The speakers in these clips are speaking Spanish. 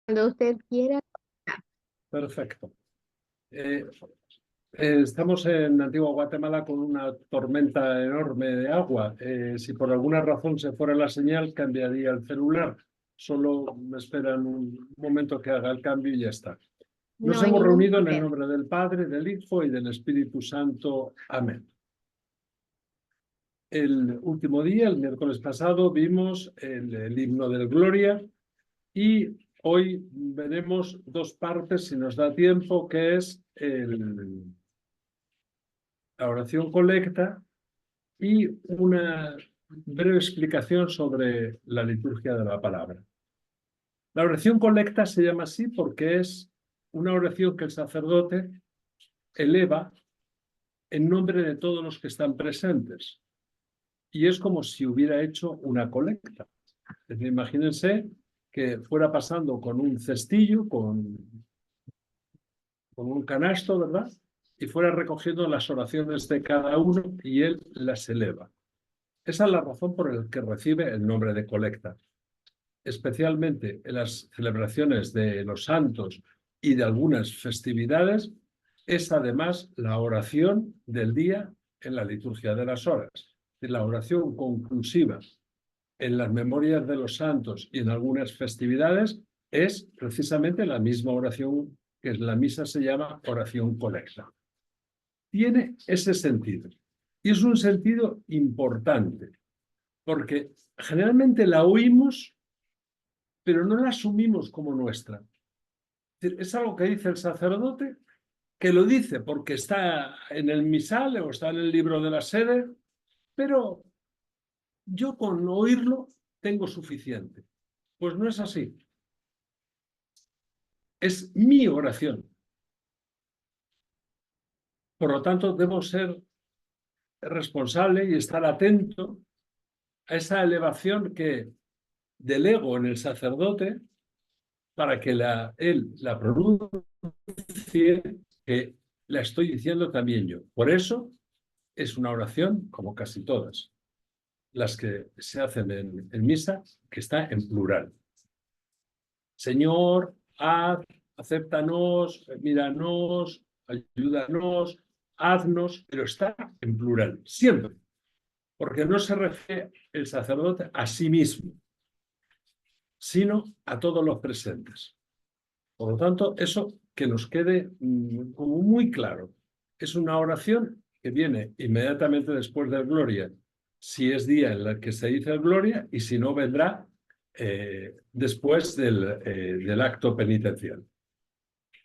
Cuando usted quiera. Perfecto. Eh, Estamos en Antigua Guatemala con una tormenta enorme de agua. Si por alguna razón se fuera la señal, cambiaría el celular. Solo me esperan un momento que haga el cambio y ya está. Nos No hay hemos ningún reunido en el problema. nombre del Padre, del Hijo y del Espíritu Santo. Amén. El último día, el miércoles pasado, vimos el himno del Gloria y hoy veremos dos partes, si nos da tiempo, que es la oración colecta y una breve explicación sobre la liturgia de la palabra. La oración colecta se llama así porque es una oración que el sacerdote eleva en nombre de todos los que están presentes. Y es como si hubiera hecho una colecta. Es decir, imagínense que fuera pasando con un cestillo, con un canasto, ¿verdad? Y fuera recogiendo las oraciones de cada uno y él las eleva. Esa es la razón por la que recibe el nombre de colecta. Especialmente en las celebraciones de los santos y de algunas festividades, es además la oración del día en la liturgia de las horas. La oración conclusiva en las memorias de los santos y en algunas festividades es precisamente la misma oración que en la misa se llama oración colecta. Tiene ese sentido. Y es un sentido importante, porque generalmente la oímos, pero no la asumimos como nuestra. Es algo que dice el sacerdote, que lo dice porque está en el misal o está en el libro de la sede, pero yo con oírlo tengo suficiente. Pues no es así. Es mi oración. Por lo tanto, debo ser responsable y estar atento a esa elevación que delego en el sacerdote para que él la pronuncie, que la estoy diciendo también yo. Por eso es una oración, como casi todas las que se hacen en misa, que está en plural. Señor, acéptanos, míranos, ayúdanos, haznos, pero está en plural, siempre, porque no se refiere el sacerdote a sí mismo, sino a todos los presentes. Por lo tanto, eso que nos quede como muy claro. Es una oración que viene inmediatamente después del Gloria, si es día en el que se dice el Gloria, y si no, vendrá después del acto penitencial.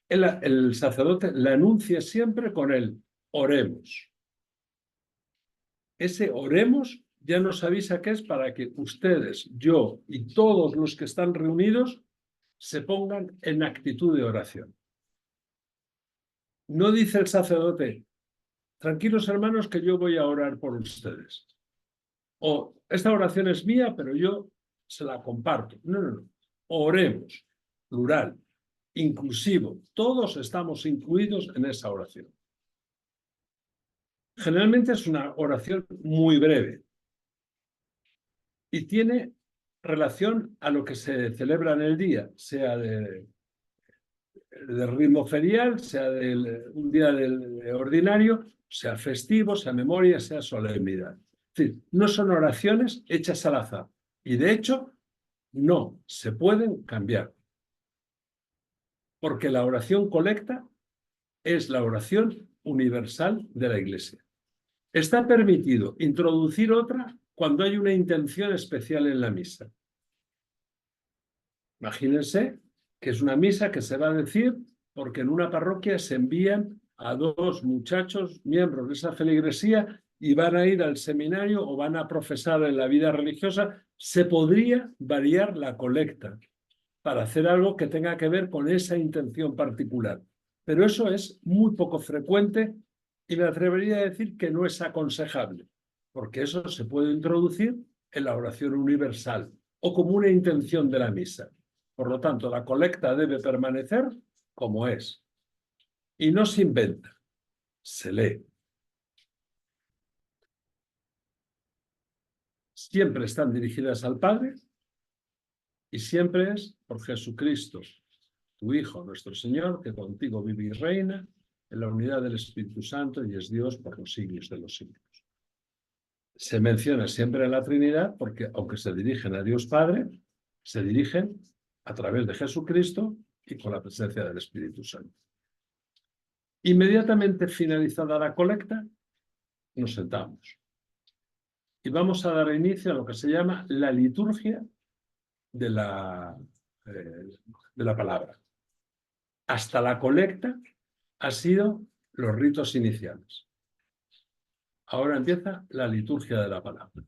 El sacerdote la anuncia siempre con el oremos. Ese oremos ya nos avisa que es para que ustedes, yo y todos los que están reunidos se pongan en actitud de oración. No dice el sacerdote, tranquilos hermanos que yo voy a orar por ustedes. O esta oración es mía, pero yo se la comparto. No, no, no. Oremos, plural, inclusivo. Todos estamos incluidos en esa oración. Generalmente es una oración muy breve y tiene relación a lo que se celebra en el día, sea de ritmo ferial, sea un día ordinario, sea festivo, sea memoria, sea solemnidad. Es decir, no son oraciones hechas al azar y de hecho no se pueden cambiar, porque la oración colecta es la oración universal de la Iglesia. Está permitido introducir otra cuando hay una intención especial en la misa. Imagínense que es una misa que se va a decir porque en una parroquia se envían a dos muchachos, miembros de esa feligresía, y van a ir al seminario o van a profesar en la vida religiosa. Se podría variar la colecta para hacer algo que tenga que ver con esa intención particular. Pero eso es muy poco frecuente y me atrevería a decir que no es aconsejable, porque eso se puede introducir en la oración universal o como una intención de la misa. Por lo tanto, la colecta debe permanecer como es. Y no se inventa, se lee. Siempre están dirigidas al Padre y siempre es por Jesucristo, tu Hijo, nuestro Señor, que contigo vive y reina en la unidad del Espíritu Santo y es Dios por los siglos de los siglos. Se menciona siempre a la Trinidad porque, aunque se dirigen a Dios Padre, se dirigen a través de Jesucristo y con la presencia del Espíritu Santo. Inmediatamente finalizada la colecta, nos sentamos y vamos a dar inicio a lo que se llama la liturgia de la palabra. Hasta la colecta han sido los ritos iniciales. Ahora empieza la liturgia de la palabra.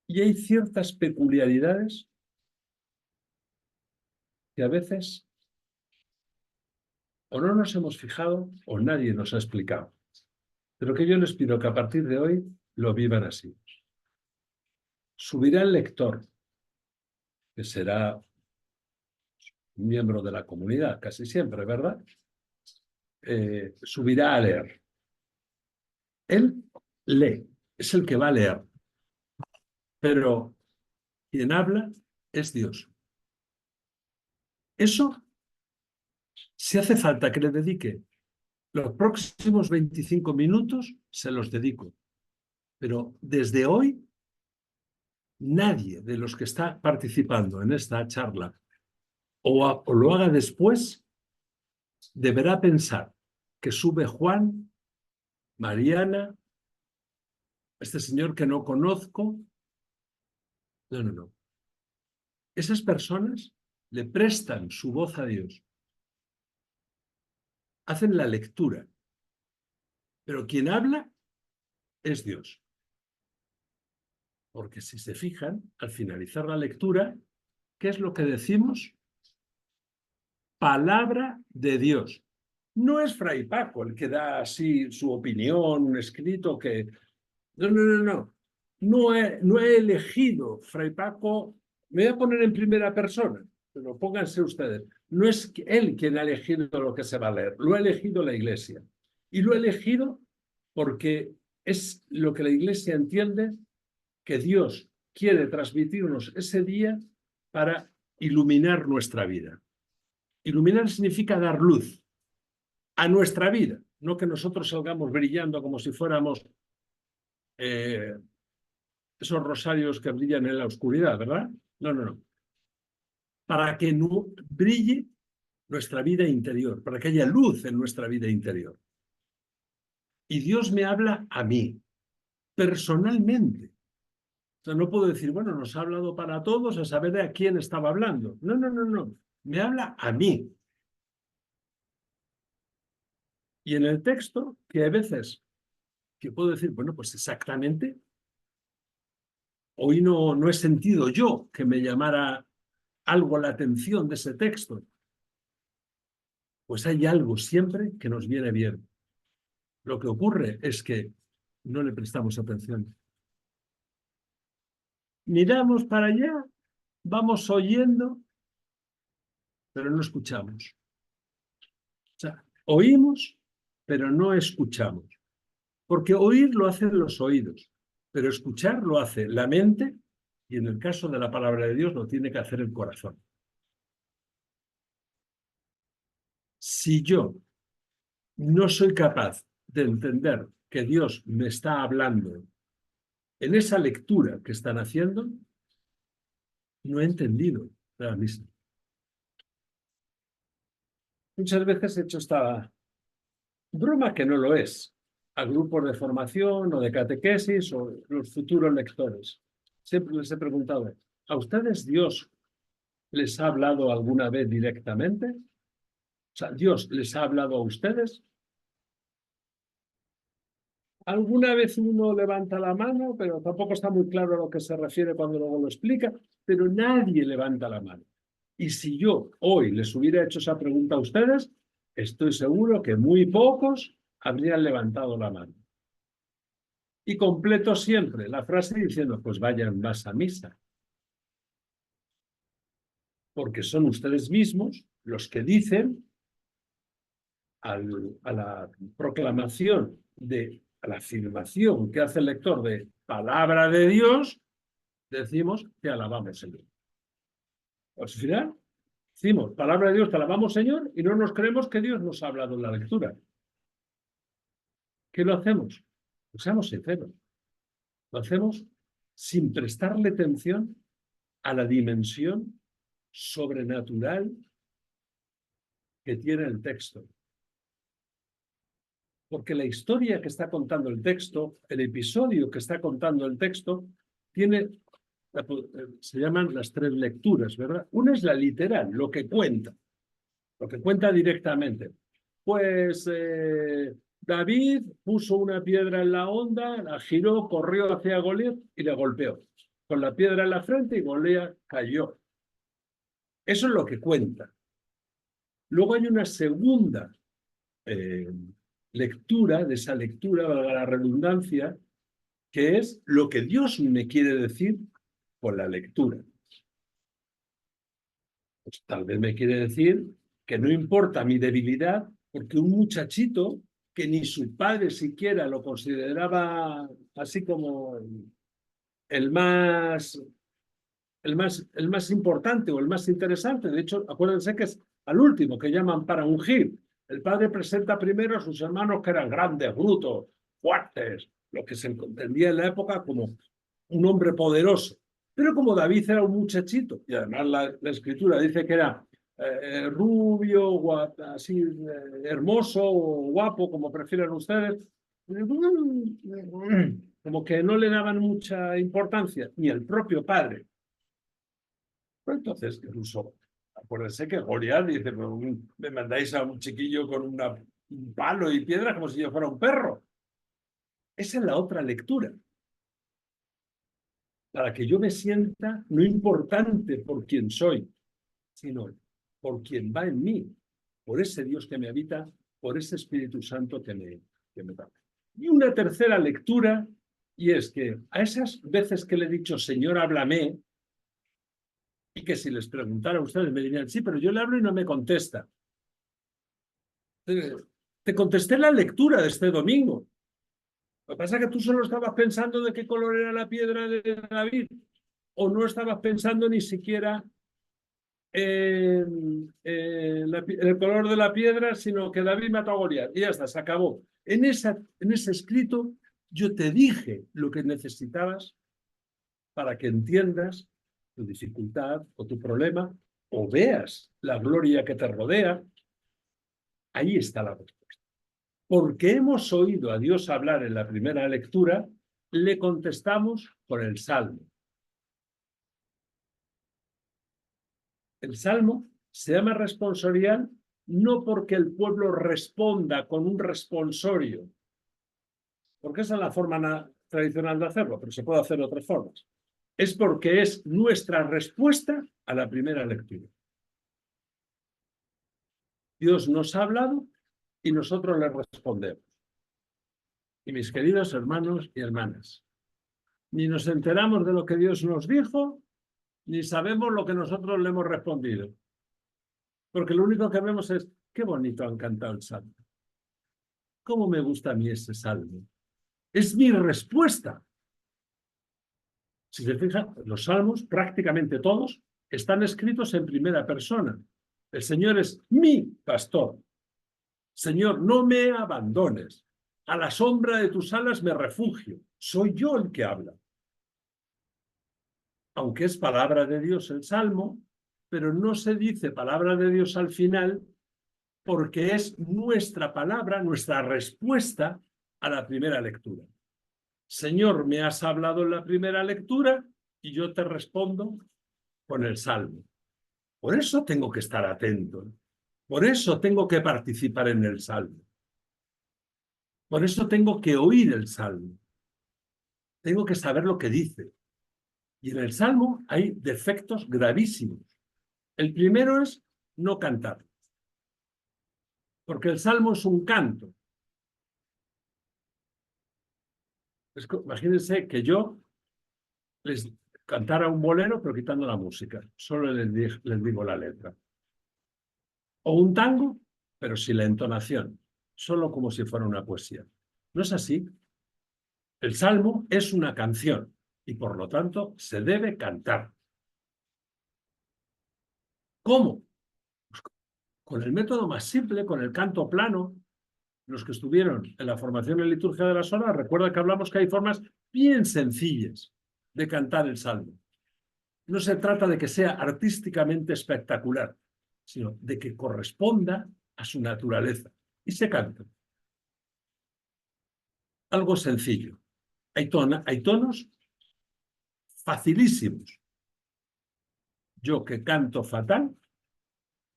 Y hay ciertas peculiaridades que a veces o no nos hemos fijado o nadie nos ha explicado. Pero que yo les pido que a partir de hoy lo vivan así. Subirá el lector, que será un miembro de la comunidad, casi siempre, ¿verdad? Subirá a leer. Él lee, es el que va a leer. Pero quien habla es Dios. Eso, si hace falta que le dedique los próximos 25 minutos, se los dedico. Pero desde hoy, nadie de los que está participando en esta charla o lo haga después, deberá pensar que sube Juan, Mariana, este señor que no conozco. No, no, no. Esas personas le prestan su voz a Dios. Hacen la lectura. Pero quien habla es Dios. Porque si se fijan, al finalizar la lectura, ¿qué es lo que decimos? Palabra de Dios. No es Fray Paco el que da así su opinión, un escrito que... No, no, no, no. No he elegido, Fray Paco, me voy a poner en primera persona, pero pónganse ustedes. No es él quien ha elegido lo que se va a leer, lo ha elegido la Iglesia. Y lo ha elegido porque es lo que la Iglesia entiende que Dios quiere transmitirnos ese día para iluminar nuestra vida. Iluminar significa dar luz a nuestra vida, no que nosotros salgamos brillando como si fuéramos esos rosarios que brillan en la oscuridad, ¿verdad? No, no, no. Para que no brille nuestra vida interior, para que haya luz en nuestra vida interior. Y Dios me habla a mí, personalmente. O sea, no puedo decir, bueno, nos ha hablado para todos a saber de a quién estaba hablando. No, no, no, no. Me habla a mí. Y en el texto, que a veces, que puedo decir, bueno, pues exactamente, hoy no he sentido yo que me llamara algo la atención de ese texto. Pues hay algo siempre que nos viene bien. Lo que ocurre es que no le prestamos atención. Miramos para allá, vamos oyendo, pero no escuchamos. O sea, oímos, pero no escuchamos. Porque oír lo hacen los oídos, pero escuchar lo hace la mente y en el caso de la palabra de Dios lo tiene que hacer el corazón. Si yo no soy capaz de entender que Dios me está hablando en esa lectura que están haciendo, no he entendido la misa. Muchas veces he hecho esta broma que no lo es, a grupos de formación o de catequesis o los futuros lectores. Siempre les he preguntado, ¿a ustedes Dios les ha hablado alguna vez directamente? O sea, ¿Dios les ha hablado a ustedes? Alguna vez uno levanta la mano, pero tampoco está muy claro a lo que se refiere cuando luego lo explica, pero nadie levanta la mano. Y si yo hoy les hubiera hecho esa pregunta a ustedes, estoy seguro que muy pocos habrían levantado la mano. Y completo siempre la frase diciendo, pues vayan más a misa. Porque son ustedes mismos los que dicen a la proclamación a la afirmación que hace el lector de palabra de Dios, decimos que alabamos a Dios. Al final, decimos, palabra de Dios, te alabamos, Señor, y no nos creemos que Dios nos ha hablado en la lectura. ¿Qué lo hacemos? Pues seamos sinceros. Lo hacemos sin prestarle atención a la dimensión sobrenatural que tiene el texto. Porque la historia que está contando el texto, el episodio que está contando el texto, se llaman las tres lecturas, ¿verdad? Una es la literal, lo que cuenta directamente. Pues David puso una piedra en la honda, la giró, corrió hacia Goliat y le golpeó. Con la piedra en la frente y Goliat cayó. Eso es lo que cuenta. Luego hay una segunda lectura, de esa lectura, valga la redundancia, que es lo que Dios me quiere decir con la lectura. Pues tal vez me quiere decir que no importa mi debilidad, porque un muchachito que ni su padre siquiera lo consideraba así como el más importante o el más interesante. De hecho, acuérdense que es al último que llaman para ungir. El padre presenta primero a sus hermanos que eran grandes, brutos, fuertes, lo que se entendía en la época como un hombre poderoso. Pero como David era un muchachito, y además la escritura dice que era rubio, guapo, así hermoso o guapo, como prefieran ustedes, como que no le daban mucha importancia, ni el propio padre. Pues entonces, incluso, acuérdense que Goliat dice, me mandáis a un chiquillo con un palo y piedra como si yo fuera un perro. Esa es la otra lectura. Para que yo me sienta no importante por quien soy, sino por quien va en mí, por ese Dios que me habita, por ese Espíritu Santo que me da. Y una tercera lectura, y es que a esas veces que le he dicho, Señor, háblame, y que si les preguntara a ustedes me dirían, sí, pero yo le hablo y no me contesta. Te contesté la lectura de este domingo. Lo que pasa es que tú solo estabas pensando de qué color era la piedra de David, o no estabas pensando ni siquiera en el color de la piedra, sino que David mató a Goliat. Y ya está, se acabó. En ese escrito yo te dije lo que necesitabas para que entiendas tu dificultad o tu problema, o veas la gloria que te rodea. Ahí está la respuesta. Porque hemos oído a Dios hablar en la primera lectura, le contestamos con el Salmo. El Salmo se llama responsorial no porque el pueblo responda con un responsorio, porque esa es la forma tradicional de hacerlo, pero se puede hacer de otras formas. Es porque es nuestra respuesta a la primera lectura. Dios nos ha hablado y nosotros le respondemos. Y mis queridos hermanos y hermanas, ni nos enteramos de lo que Dios nos dijo, ni sabemos lo que nosotros le hemos respondido. Porque lo único que vemos es, qué bonito han cantado el salmo. ¿Cómo me gusta a mí ese salmo? Es mi respuesta. Si se fijan, los salmos, prácticamente todos, están escritos en primera persona. El Señor es mi pastor. Señor, no me abandones. A la sombra de tus alas me refugio. Soy yo el que habla. Aunque es palabra de Dios el salmo, pero no se dice palabra de Dios al final porque es nuestra palabra, nuestra respuesta a la primera lectura. Señor, me has hablado en la primera lectura y yo te respondo con el salmo. Por eso tengo que estar atento. Por eso tengo que participar en el salmo. Por eso tengo que oír el salmo. Tengo que saber lo que dice. Y en el salmo hay defectos gravísimos. El primero es no cantar. Porque el salmo es un canto. Imagínense que yo les cantara un bolero, pero quitando la música. Solo les digo la letra. O un tango, pero sin la entonación. Solo como si fuera una poesía. No es así. El salmo es una canción y por lo tanto se debe cantar. ¿Cómo? Pues con el método más simple, con el canto plano. Los que estuvieron en la formación en liturgia de las horas, recuerda que hablamos que hay formas bien sencillas de cantar el salmo. No se trata de que sea artísticamente espectacular, sino de que corresponda a su naturaleza. Y se canta. Algo sencillo. Hay tonos facilísimos. Yo que canto fatal,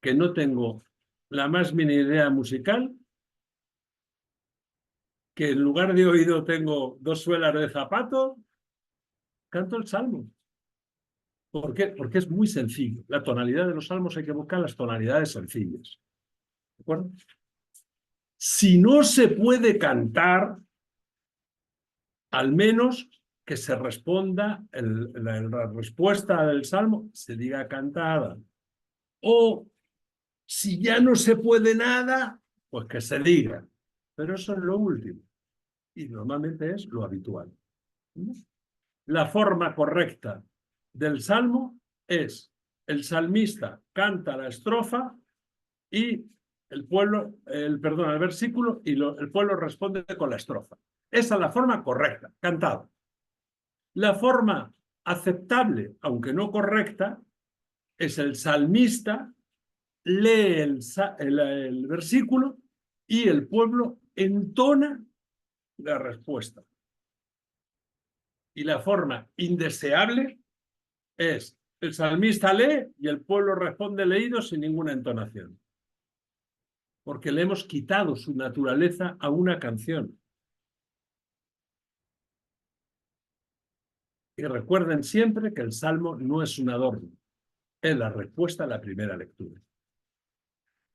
que no tengo la más mínima idea musical, que en lugar de oído tengo 2 suelas de zapato, canto el salmo. ¿Por qué? Porque es muy sencillo. La tonalidad de los salmos hay que buscar las tonalidades sencillas. ¿De acuerdo? Si no se puede cantar, al menos que se responda, la respuesta del salmo se diga cantada. O si ya no se puede nada, pues que se diga. Pero eso es lo último. Y normalmente es lo habitual. La forma correcta del salmo es: el salmista canta la estrofa y el versículo, y el pueblo responde con la estrofa. Esa es la forma correcta, cantado. La forma aceptable, aunque no correcta, es el salmista lee el versículo y el pueblo entona la respuesta. Y la forma indeseable es: el salmista lee y el pueblo responde leído sin ninguna entonación. Porque le hemos quitado su naturaleza a una canción. Y recuerden siempre que el salmo no es un adorno, es la respuesta a la primera lectura.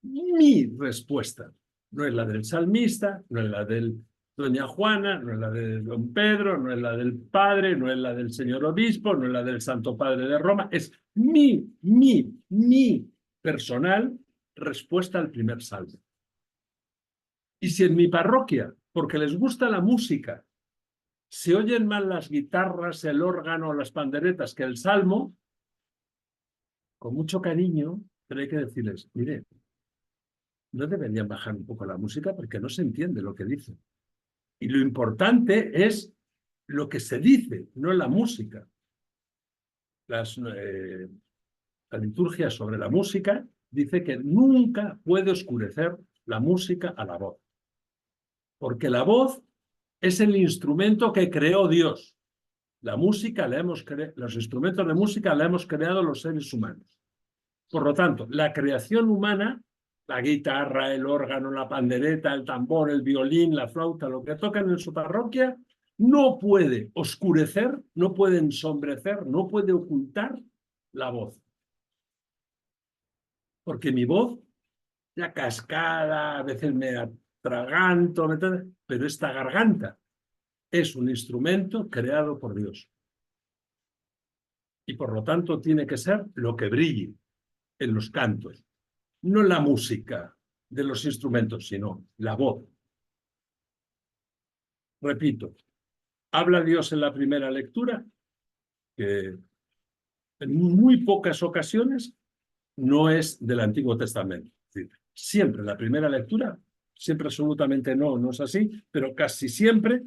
Mi respuesta no es la del salmista, no es la de doña Juana, no es la de don Pedro, no es la del padre, no es la del señor obispo, no es la del santo padre de Roma, es mi personal respuesta al primer salmo. Y si en mi parroquia, porque les gusta la música, se oyen más las guitarras, el órgano, las panderetas que el salmo, con mucho cariño, pero hay que decirles: mire, no deberían bajar un poco la música porque no se entiende lo que dicen. Y lo importante es lo que se dice, no la música. La liturgia sobre la música dice que nunca puede oscurecer la música a la voz. Porque la voz es el instrumento que creó Dios. La música los instrumentos de música la hemos creado los seres humanos. Por lo tanto, la creación humana, la guitarra, el órgano, la pandereta, el tambor, el violín, la flauta, lo que tocan en su parroquia, no puede oscurecer, no puede ensombrecer, no puede ocultar la voz. Porque mi voz, ya cascada, a veces me atraganto, pero esta garganta es un instrumento creado por Dios. Y por lo tanto tiene que ser lo que brille en los cantos. No la música de los instrumentos, sino la voz. Repito, habla Dios en la primera lectura, que en muy pocas ocasiones no es del Antiguo Testamento. Es decir, siempre la primera lectura, siempre absolutamente no es así, pero casi siempre,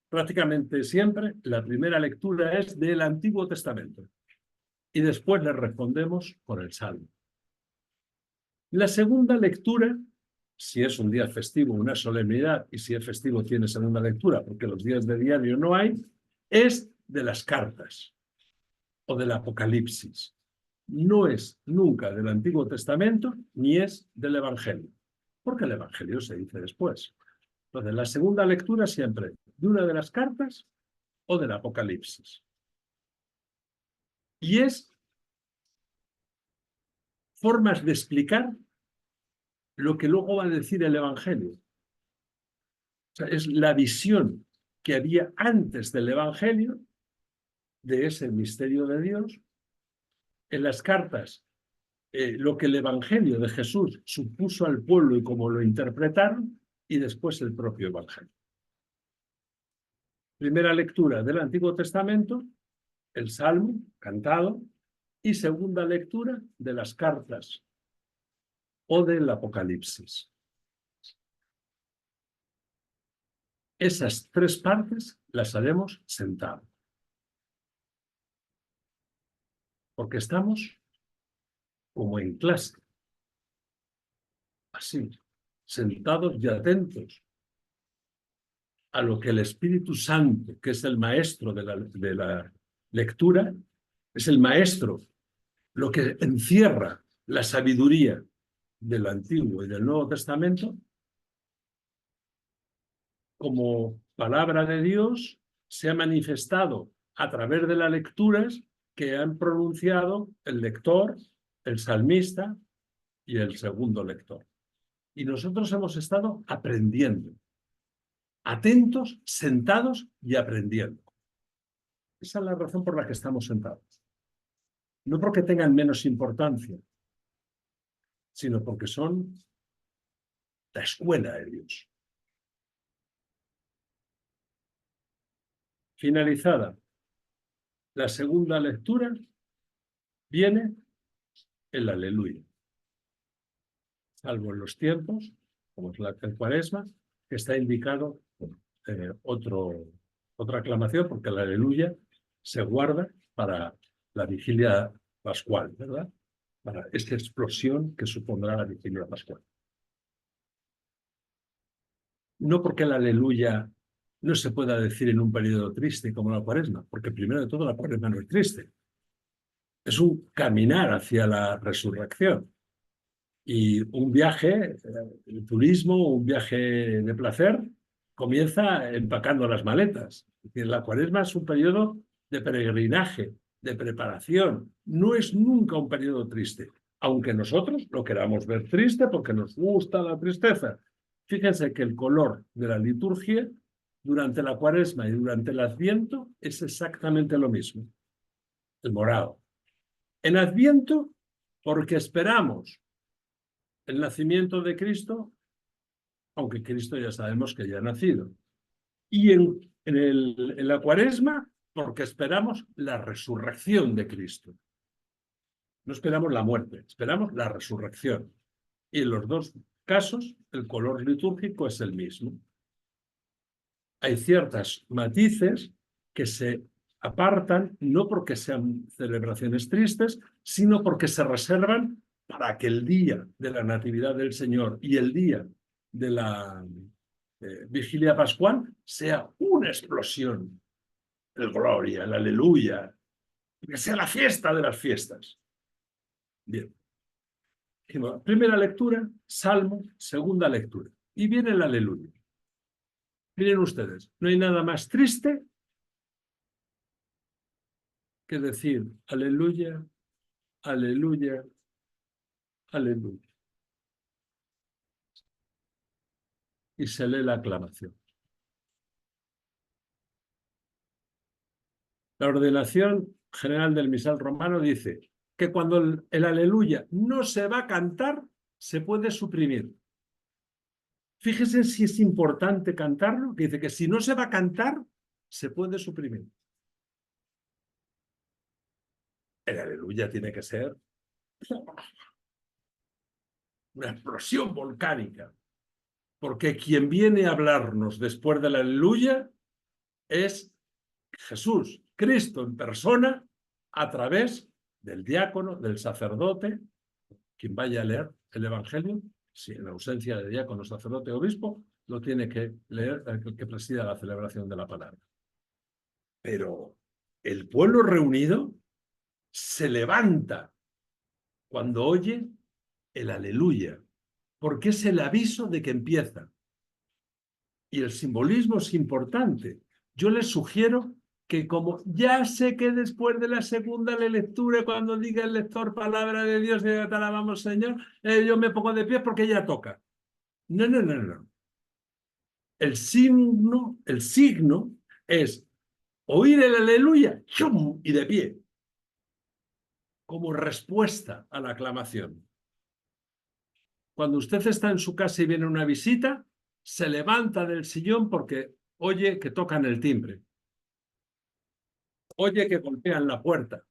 prácticamente siempre, la primera lectura es del Antiguo Testamento. Y después le respondemos con el Salmo. La segunda lectura, si es un día festivo, una solemnidad, y si es festivo tiene segunda lectura, porque los días de diario no hay, es de las cartas o del Apocalipsis. No es nunca del Antiguo Testamento ni es del Evangelio, porque el Evangelio se dice después. Entonces, la segunda lectura siempre de una de las cartas o del Apocalipsis. Y es formas de explicar lo que luego va a decir el Evangelio. O sea, es la visión que había antes del Evangelio de ese misterio de Dios. En las cartas, lo que el Evangelio de Jesús supuso al pueblo y cómo lo interpretaron, y después el propio Evangelio. Primera lectura del Antiguo Testamento, el Salmo cantado, y segunda lectura de las cartas o del Apocalipsis. Esas tres partes las haremos sentados, porque estamos como en clase, así, sentados y atentos a lo que el Espíritu Santo, que es el maestro de la lectura, es el maestro, lo que encierra la sabiduría del Antiguo y del Nuevo Testamento, como palabra de Dios, se ha manifestado a través de las lecturas que han pronunciado el lector, el salmista y el segundo lector. Y nosotros hemos estado aprendiendo, atentos, sentados y aprendiendo. Esa es la razón por la que estamos sentados. No porque tengan menos importancia, sino porque son la escuela de Dios. Finalizada la segunda lectura, viene el aleluya. Salvo en los tiempos, como es el Cuaresma, que está indicado otra aclamación, porque el aleluya se guarda para la vigilia pascual, ¿verdad? Para esta explosión que supondrá la vigilia pascual. No porque el aleluya no se pueda decir en un periodo triste como la Cuaresma, porque primero de todo la Cuaresma no es triste. Es un caminar hacia la resurrección. Y un viaje, el turismo, un viaje de placer, comienza empacando las maletas. Es decir, la Cuaresma es un periodo de peregrinaje, de preparación. No es nunca un periodo triste, aunque nosotros lo queramos ver triste porque nos gusta la tristeza. Fíjense que el color de la liturgia durante la Cuaresma y durante el Adviento es exactamente lo mismo, el morado. En Adviento, porque esperamos el nacimiento de Cristo, aunque Cristo ya sabemos que ya ha nacido. Y en la Cuaresma, porque esperamos la resurrección de Cristo. No esperamos la muerte, esperamos la resurrección. Y en los dos casos, el color litúrgico es el mismo. Hay ciertos matices que se apartan, no porque sean celebraciones tristes, sino porque se reservan para que el día de la Natividad del Señor y el día de la Vigilia Pascual sea una explosión, el gloria, el aleluya, que sea la fiesta de las fiestas. Bien. Primera lectura, Salmo, segunda lectura. Y viene el aleluya. Miren ustedes, no hay nada más triste que decir aleluya, aleluya, aleluya. Y se lee la aclamación. La ordenación general del misal romano dice que cuando el aleluya no se va a cantar, se puede suprimir. Fíjese si es importante cantarlo, que dice que si no se va a cantar, se puede suprimir. El aleluya tiene que ser una explosión volcánica, porque quien viene a hablarnos después del aleluya es Jesús, Cristo en persona, a través del diácono, del sacerdote, quien vaya a leer el Evangelio, si en ausencia de diácono, sacerdote o obispo, lo tiene que leer el que presida la celebración de la palabra. Pero el pueblo reunido se levanta cuando oye el aleluya, porque es el aviso de que empieza. Y el simbolismo es importante. Yo les sugiero que como ya sé que después de la segunda lectura, cuando diga el lector palabra de Dios, te alabamos Señor, yo me pongo de pie porque ya toca. No, no, no, no. El signo es oír el aleluya, ¡chum! Y de pie, como respuesta a la aclamación. Cuando usted está en su casa y viene una visita, se levanta del sillón porque oye que tocan el timbre, oye que golpean la puerta,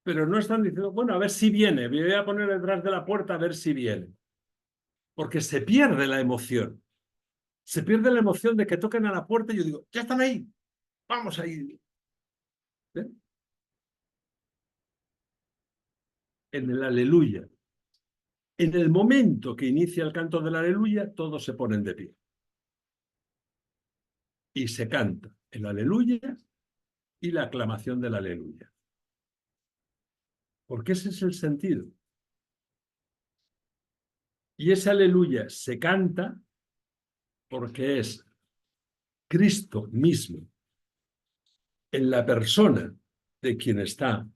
pero no están diciendo, bueno, a ver si viene, me voy a poner detrás de la puerta a ver si viene. Porque se pierde la emoción. Se pierde la emoción de que toquen a la puerta y yo digo, ya están ahí, vamos ahí. ¿Eh? En el aleluya. En el momento que inicia el canto del aleluya, todos se ponen de pie. Y se canta el aleluya y la aclamación del aleluya. Porque ese es el sentido. Y ese aleluya se canta porque es Cristo mismo en la persona de quien está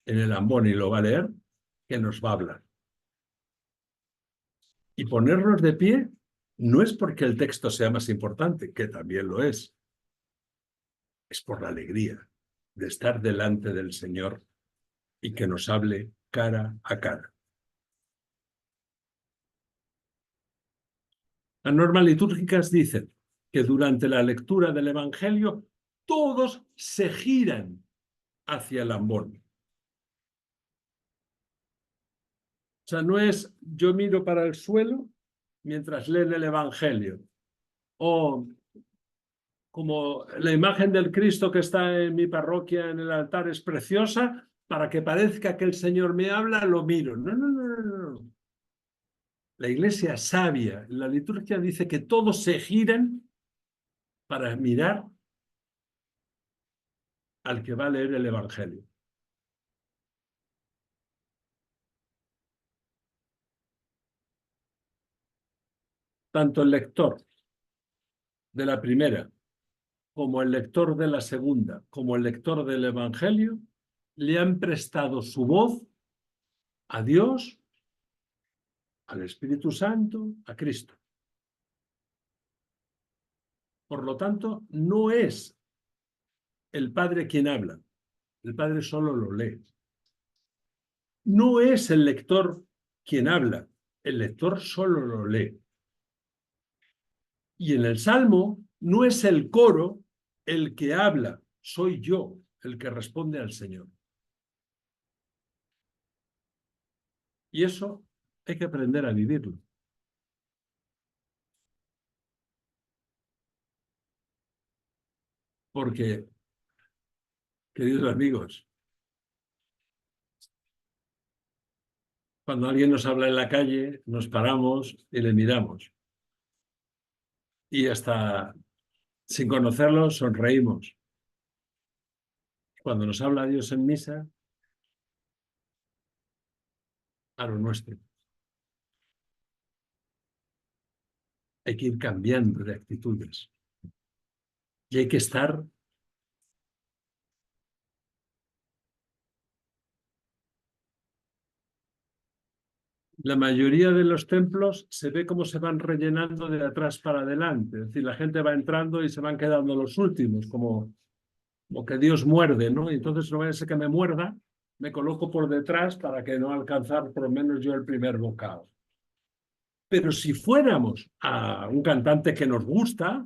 en el ambón y lo va a leer, que nos va a hablar. Y ponernos de pie no es porque el texto sea más importante, que también lo es por la alegría de estar delante del Señor y que nos hable cara a cara. Las normas litúrgicas dicen que durante la lectura del Evangelio todos se giran hacia el ambón. O sea, no es yo miro para el suelo mientras leen el Evangelio. O como la imagen del Cristo que está en mi parroquia en el altar es preciosa, para que parezca que el Señor me habla, lo miro. No, no, no, no, no. La iglesia sabia, la liturgia dice que todos se giran para mirar al que va a leer el Evangelio. Tanto el lector de la primera, como el lector de la segunda, como el lector del Evangelio, le han prestado su voz a Dios, al Espíritu Santo, a Cristo. Por lo tanto, no es el Padre quien habla, el Padre solo lo lee. No es el lector quien habla, el lector solo lo lee. Y en el Salmo no es el coro el que habla, soy yo el que responde al Señor. Y eso hay que aprender a vivirlo. Porque, queridos amigos, cuando alguien nos habla en la calle, nos paramos y le miramos. Y hasta sin conocerlo, sonreímos. Cuando nos habla Dios en misa, a lo nuestro. Hay que ir cambiando de actitudes. Y hay que estar. La mayoría de los templos se ve cómo se van rellenando de atrás para adelante. Es decir, la gente va entrando y se van quedando los últimos, como que Dios muerde, ¿no? Y entonces no vaya a ser que me muerda, me coloco por detrás para que no alcanzar por lo menos yo el primer bocado. Pero si fuéramos a un cantante que nos gusta,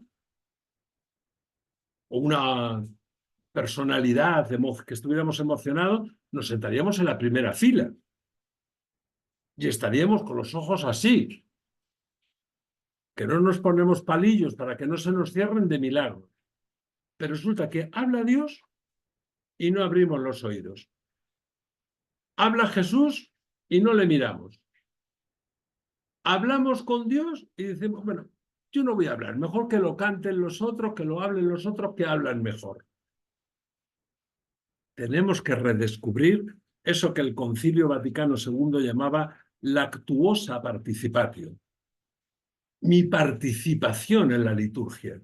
o una personalidad que estuviéramos emocionados, nos sentaríamos en la primera fila y estaríamos con los ojos así, que no nos ponemos palillos para que no se nos cierren de milagro. Pero resulta que habla Dios y no abrimos los oídos. Habla Jesús y no le miramos. Hablamos con Dios y decimos, bueno, yo no voy a hablar, mejor que lo canten los otros, que lo hablen los otros, que hablan mejor. Tenemos que redescubrir eso que el Concilio Vaticano II llamaba lactuosa participatio. Mi participación en la liturgia.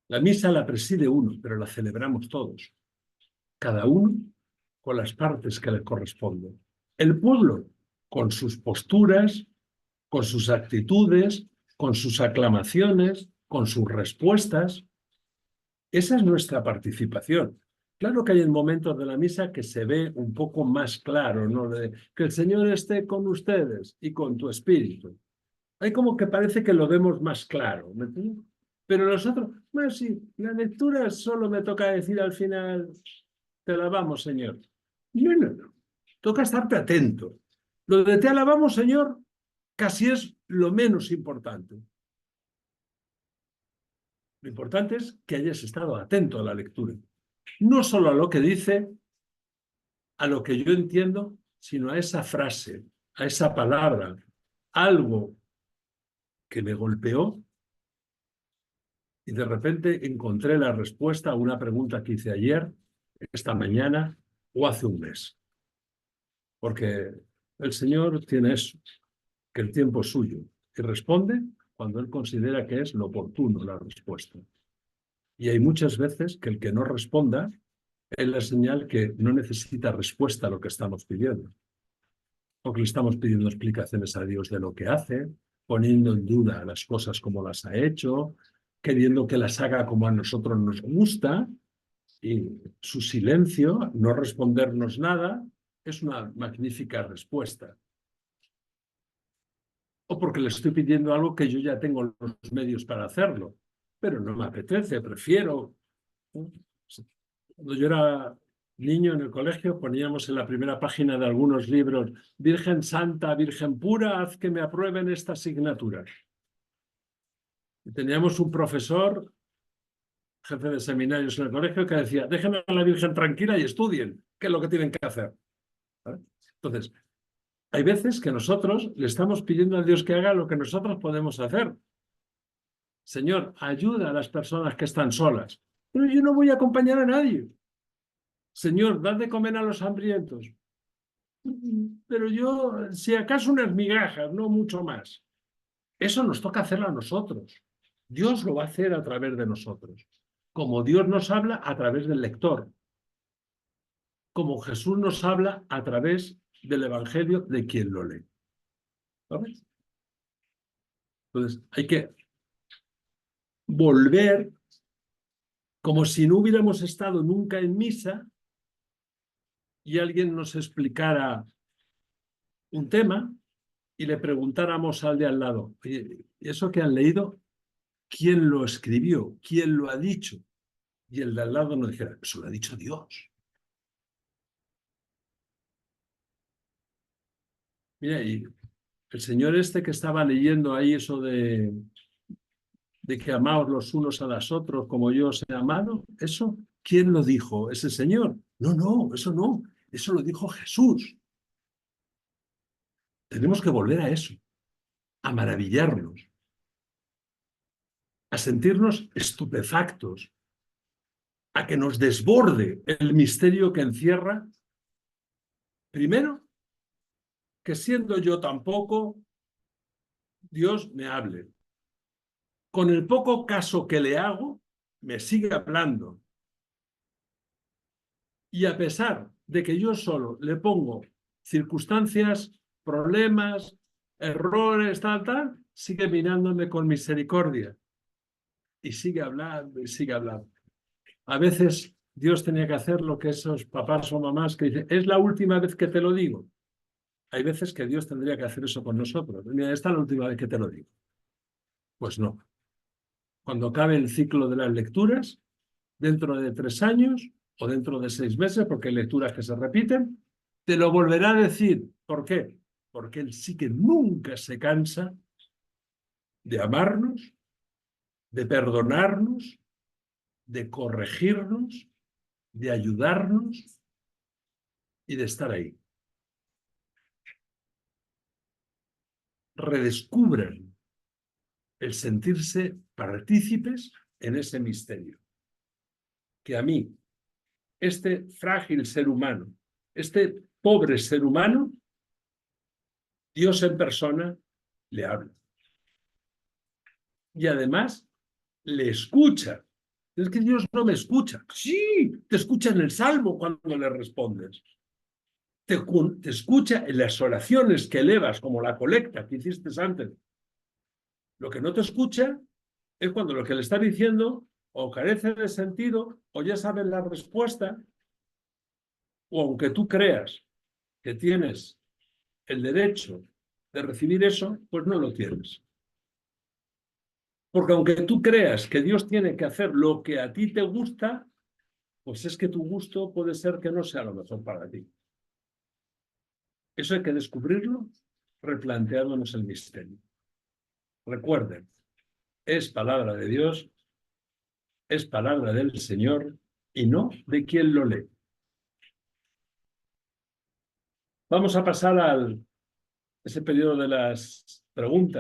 La misa la preside uno, pero la celebramos todos. Cada uno con las partes que le corresponden. El pueblo con sus posturas, con sus actitudes, con sus aclamaciones, con sus respuestas. Esa es nuestra participación. Claro que hay en momentos de la misa que se ve un poco más claro, ¿no? Que el Señor esté con ustedes y con tu espíritu. Hay como que parece que lo vemos más claro, ¿me entiendes? Pero nosotros, bueno, sí, la lectura solo me toca decir al final, te alabamos, Señor. No, no, no. Toca estarte atento. Lo de te alabamos, Señor, casi es lo menos importante. Lo importante es que hayas estado atento a la lectura. No solo a lo que dice, a lo que yo entiendo, sino a esa frase, a esa palabra, algo que me golpeó y de repente encontré la respuesta a una pregunta que hice ayer, esta mañana o hace un mes. Porque el Señor tiene eso, que el tiempo es suyo y responde cuando Él considera que es lo oportuno la respuesta. Y hay muchas veces que el que no responda es la señal que no necesita respuesta a lo que estamos pidiendo. Porque le estamos pidiendo explicaciones a Dios de lo que hace, poniendo en duda las cosas como las ha hecho, queriendo que las haga como a nosotros nos gusta, y su silencio, no respondernos nada, es una magnífica respuesta. O porque le estoy pidiendo algo que yo ya tengo los medios para hacerlo, pero no me apetece, prefiero. Cuando yo era niño en el colegio poníamos en la primera página de algunos libros: Virgen Santa, Virgen Pura, haz que me aprueben esta asignatura. Y teníamos un profesor, jefe de seminarios en el colegio, que decía: dejen a la Virgen tranquila y estudien, que es lo que tienen que hacer. ¿Vale? Entonces, hay veces que nosotros le estamos pidiendo a Dios que haga lo que nosotros podemos hacer. Señor, ayuda a las personas que están solas. Pero yo no voy a acompañar a nadie. Señor, dad de comer a los hambrientos. Pero yo, si acaso unas migajas, no mucho más. Eso nos toca hacerlo a nosotros. Dios lo va a hacer a través de nosotros. Como Dios nos habla a través del lector. Como Jesús nos habla a través del Evangelio de quien lo lee. ¿Sabes? Entonces, hay que volver como si no hubiéramos estado nunca en misa y alguien nos explicara un tema y le preguntáramos al de al lado: oye, ¿eso que han leído, quién lo escribió? ¿Quién lo ha dicho? Y el de al lado nos dijera: eso lo ha dicho Dios. Mira, y el señor este que estaba leyendo ahí eso de que amaos los unos a los otros como yo os he amado, ¿eso quién lo dijo? ¿Ese señor? No, no, eso lo dijo Jesús. Tenemos que volver a eso, a maravillarnos, a sentirnos estupefactos, a que nos desborde el misterio que encierra, primero, que siendo yo tan poco, Dios me hable. Con el poco caso que le hago, me sigue hablando. Y a pesar de que yo solo le pongo circunstancias, problemas, errores, tal, sigue mirándome con misericordia. Y sigue hablando, y sigue hablando. A veces Dios tenía que hacer lo que esos papás o mamás que dicen: es la última vez que te lo digo. Hay veces que Dios tendría que hacer eso con nosotros. Mira, esta es la última vez que te lo digo. Pues no. Cuando acabe el ciclo de las lecturas, dentro de 3 años o dentro de 6 meses, porque hay lecturas que se repiten, te lo volverá a decir. ¿Por qué? Porque Él sí que nunca se cansa de amarnos, de perdonarnos, de corregirnos, de ayudarnos y de estar ahí. Redescubran el sentirse partícipes en ese misterio. Que a mí, este frágil ser humano, este pobre ser humano, Dios en persona le habla. Y además le escucha. Es que Dios no me escucha. Sí, te escucha en el Salmo cuando le respondes. Te escucha en las oraciones que elevas, como la colecta que hiciste antes. Lo que no te escucha es cuando lo que le está diciendo o carece de sentido o ya sabes la respuesta, o aunque tú creas que tienes el derecho de recibir eso, pues no lo tienes. Porque aunque tú creas que Dios tiene que hacer lo que a ti te gusta, Pues es que tu gusto puede ser que no sea lo mejor para ti. Eso hay que descubrirlo replanteándonos el misterio. Recuerden, es palabra de Dios, es palabra del Señor y no de quien lo lee. Vamos a pasar ese periodo de las preguntas.